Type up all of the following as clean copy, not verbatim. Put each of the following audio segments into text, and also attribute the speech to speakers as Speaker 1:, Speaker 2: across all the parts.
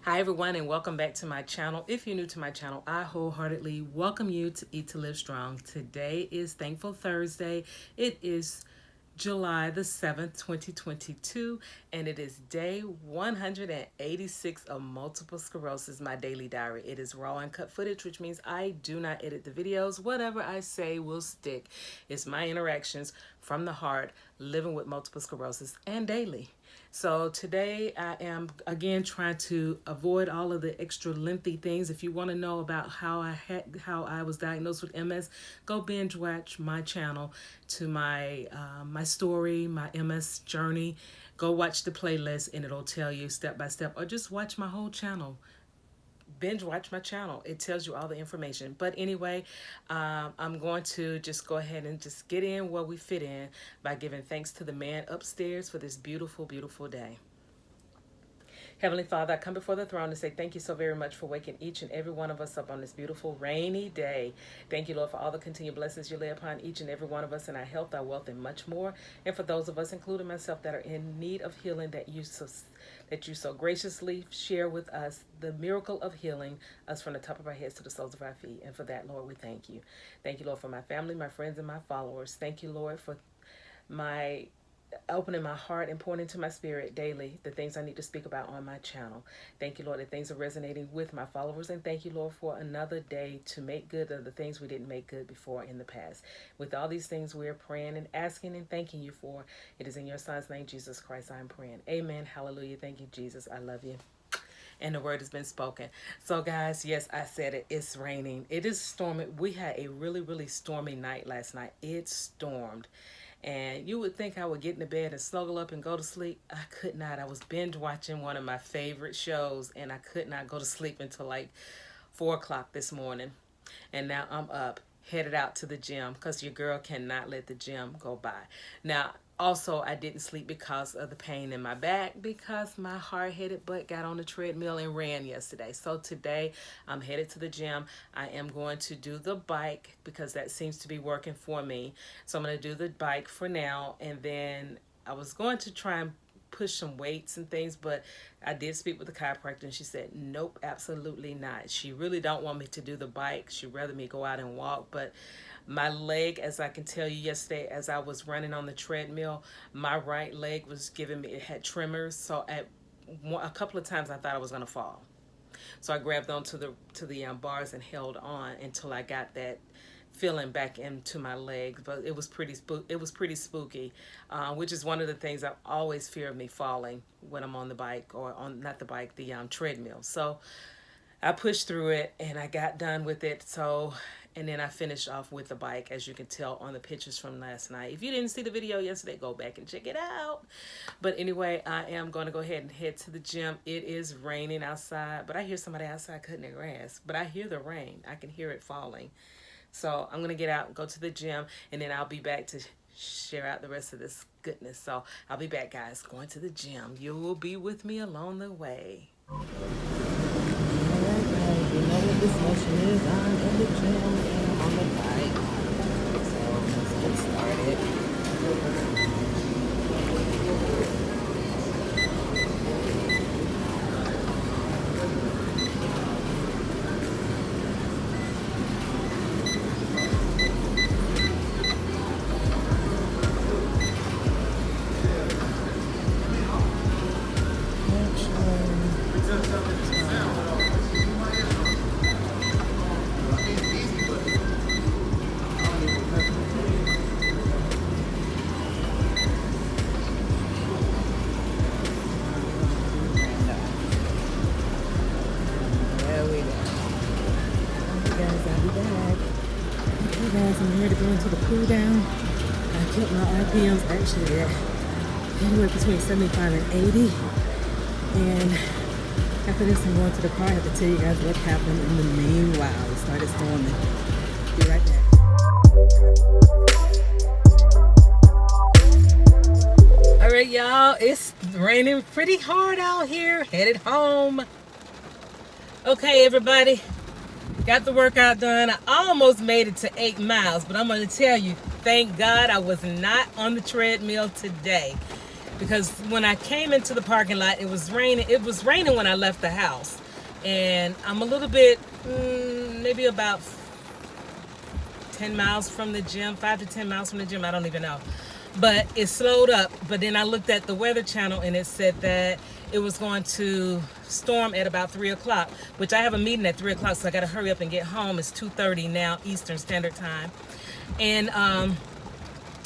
Speaker 1: Hi everyone, and welcome back to my channel. If you're new to my channel, I wholeheartedly welcome you to Eat to Live Strong. Today is Thankful Thursday. It is July the 7th, 2022, and it is day 186 of multiple sclerosis, my daily diary. It is raw and cut footage, which means I do not edit the videos. Whatever I say will stick. It's my interactions from the heart, living with multiple sclerosis and daily. So today I am again trying to avoid all of the extra lengthy things. If you want to know about how I was diagnosed with MS, go binge watch my channel to my story, my MS journey. Go watch the playlist and it'll tell you step by step, or just watch my whole channel. Binge watch my channel. It tells you all the information. But anyway, I'm going to just go ahead and just get in where we fit in by giving thanks to the man upstairs for this beautiful, beautiful day. Heavenly Father, I come before the throne to say thank you so very much for waking each and every one of us up on this beautiful rainy day. Thank you, Lord, for all the continued blessings you lay upon each and every one of us in our health, our wealth, and much more. And for those of us, including myself, that are in need of healing, that you so graciously share with us the miracle of healing us from the top of our heads to the soles of our feet. And for that, Lord, we thank you. Thank you, Lord, for my family, my friends, and my followers. Thank you, Lord, for my opening my heart and pouring into my spirit daily the things I need to speak about on my channel. Thank you, Lord, that things are resonating with my followers, and thank you, Lord, for another day to make good of the things we didn't make good before in the past. With all these things we're praying and asking and thanking you for, it is in your son's name, Jesus Christ, I'm praying. Amen. Hallelujah. Thank you, Jesus. I love you. And the word has been spoken. So guys, yes, I said it. It's raining. It is storming. We had a really, really stormy night last night. It stormed. And you would think I would get into bed and snuggle up and go to sleep. I could not. I was binge watching one of my favorite shows, and I could not go to sleep until like 4 o'clock this morning. And now I'm up, headed out to the gym, because your girl cannot let the gym go by. Now, also, I didn't sleep because of the pain in my back, because my hard-headed butt got on the treadmill and ran yesterday. So today, I'm headed to the gym. I am going to do the bike because that seems to be working for me. So I'm going to do the bike for now, and then I was going to try and push some weights and things, but I did speak with the chiropractor, and she said, nope, absolutely not. She really don't want me to do the bike. She'd rather me go out and walk, but my leg, as I can tell you yesterday, as I was running on the treadmill, my right leg was giving me, it had tremors. So a couple of times I thought I was going to fall. So I grabbed onto the bars and held on until I got that feeling back into my legs. But it was pretty spooky, which is one of the things I always fear of me falling when I'm on the bike, or on, not the bike, the treadmill. So I pushed through it and I got done with it. And then I finished off with the bike, as you can tell on the pictures from last night. If you didn't see the video yesterday, go back and check it out. But anyway, I am going to go ahead and head to the gym. It is raining outside, but I hear somebody outside cutting their grass. But I hear the rain. I can hear it falling. So I'm going to get out and go to the gym, and then I'll be back to share out the rest of this goodness. So I'll be back, guys, going to the gym. You will be with me along the way. You know what this motion is. I'm in the gym and on the bike. So let's get started. I'm ready to go into the cool down. I kept my RPMs actually at anywhere between 75 and 80. And after this, I'm going to the car. I have to tell you guys what happened in the meanwhile. It started storming. Be right back. All right, y'all. It's raining pretty hard out here. Headed home. Okay, everybody. Got the workout done. I almost made it to 8 miles, but I'm going to tell you, thank God I was not on the treadmill today. because when I came into the parking lot, it was raining. It was raining when I left the house, and I'm a little bit, maybe about 10 miles from the gym, 5 to 10 miles from the gym. I don't even know. But it slowed up. But then I looked at the Weather Channel and it said that it was going to storm at about 3 o'clock, which I have a meeting at 3 o'clock, so I got to hurry up and get home. It's 2:30 now, Eastern Standard Time. And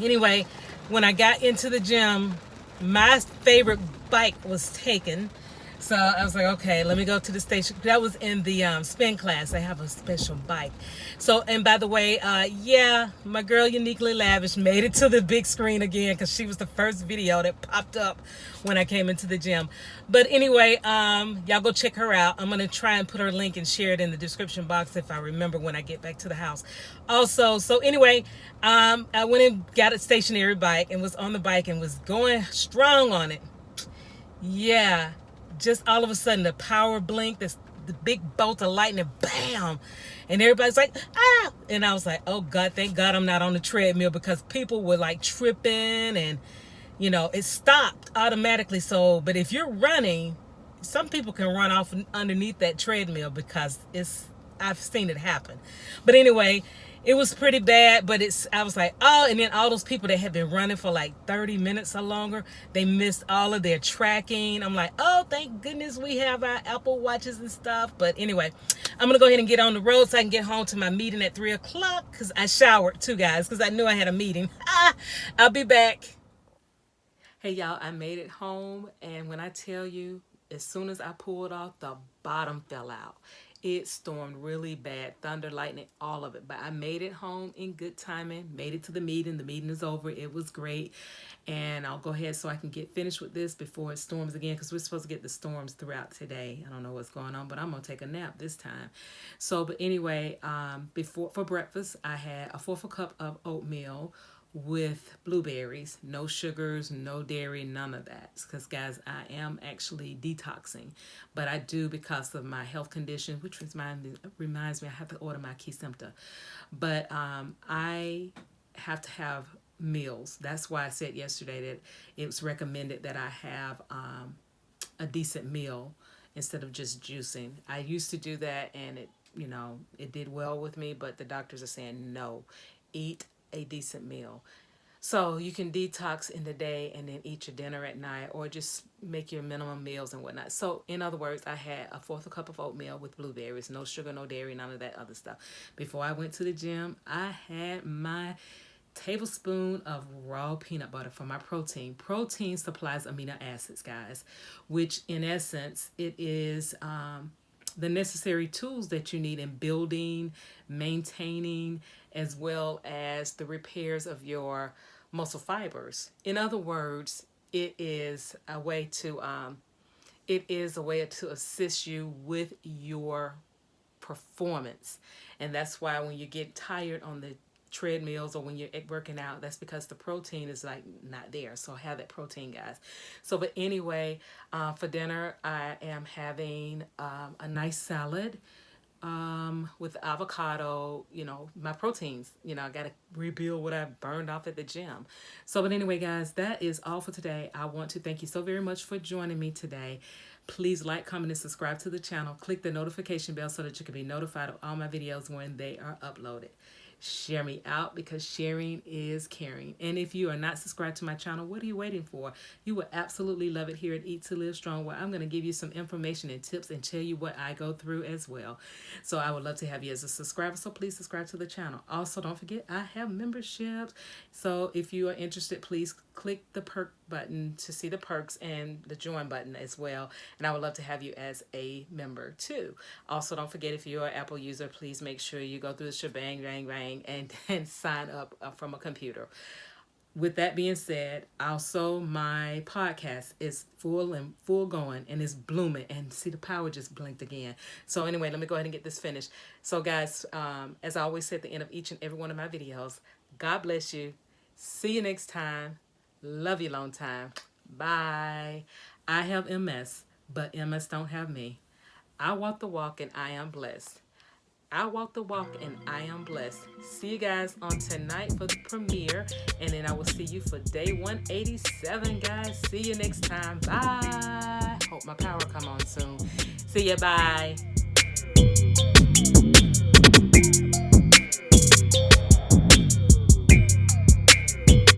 Speaker 1: anyway, when I got into the gym, my favorite bike was taken. So I was like, okay, let me go to the station. That was in the spin class. I have a special bike. So, and by the way, yeah, my girl Uniquely Lavish made it to the big screen again because she was the first video that popped up when I came into the gym. But anyway, y'all go check her out. I'm going to try and put her link and share it in the description box if I remember when I get back to the house. Also, so anyway, I went and got a stationary bike and was on the bike and was going strong on it. Yeah. Just all of a sudden the power blinked, the big bolt of lightning, bam, and everybody's like, ah, and I was like, oh God, thank God I'm not on the treadmill, because people were like tripping and it stopped automatically. So but if you're running, some people can run off underneath that treadmill because I've seen it happen. But anyway, it was pretty bad, but I was like, oh, and then all those people that had been running for like 30 minutes or longer, they missed all of their tracking. I'm like, oh, thank goodness we have our Apple Watches and stuff. But anyway, I'm going to go ahead and get on the road so I can get home to my meeting at 3 o'clock, because I showered too, guys, because I knew I had a meeting. I'll be back. Hey, y'all, I made it home, and when I tell you, as soon as I pulled off, the bottom fell out. It stormed really bad, thunder, lightning, all of it. But I made it home in good timing, made it to the meeting. The meeting is over. It was great. And I'll go ahead so I can get finished with this before it storms again, because we're supposed to get the storms throughout today. I don't know what's going on, but I'm going to take a nap this time. So, but anyway, for breakfast, I had a fourth cup of oatmeal with blueberries, no sugars, no dairy, none of that. Because guys, I am actually detoxing, but I do because of my health condition, which reminds me I have to order my Kesimpta. But I have to have meals. That's why I said yesterday that it was recommended that I have a decent meal instead of just juicing. I used to do that, and it did well with me, but the doctors are saying no, eat a decent meal. So you can detox in the day and then eat your dinner at night, or just make your minimum meals and whatnot. So in other words, I had a fourth cup of oatmeal with blueberries, no sugar, no dairy, none of that other stuff. Before I went to the gym, I had my tablespoon of raw peanut butter for my protein. Protein supplies amino acids, guys, which in essence, it is the necessary tools that you need in building, maintaining, as well as the repairs of your muscle fibers. In other words, it is a way to assist you with your performance. And that's why when you get tired on the treadmills or when you're working out, that's because the protein is like not there. So have that protein, guys. So but anyway, for dinner I am having a nice salad with avocado, my proteins. I got to rebuild what I burned off at the gym. So, but anyway, guys, that is all for today. I want to thank you so very much for joining me today. Please like, comment, and subscribe to the channel. Click the notification bell so that you can be notified of all my videos when they are uploaded. Share me out, because sharing is caring. And if you are not subscribed to my channel, what are you waiting for? You will absolutely love it here at Eat to Live Strong, where I'm going to give you some information and tips and tell you what I go through as well. So I would love to have you as a subscriber, so please subscribe to the channel. Also, don't forget, I have memberships. So if you are interested, please click the perk button to see the perks, and the join button as well. And I would love to have you as a member too. Also, don't forget, if you're an Apple user, please make sure you go through the shebang, bang, bang, and sign up from a computer. With that being said, also my podcast is full going, and is blooming. And see, the power just blinked again. So anyway, let me go ahead and get this finished. So guys, as I always say at the end of each and every one of my videos, God bless you. See you next time. Love you long time. Bye. I have MS, but MS don't have me. I walk the walk and I am blessed. I walk the walk and I am blessed. See you guys on tonight for the premiere, and then I will see you for day 187, guys. See you next time. Bye. Hope my power come on soon. See you. Bye.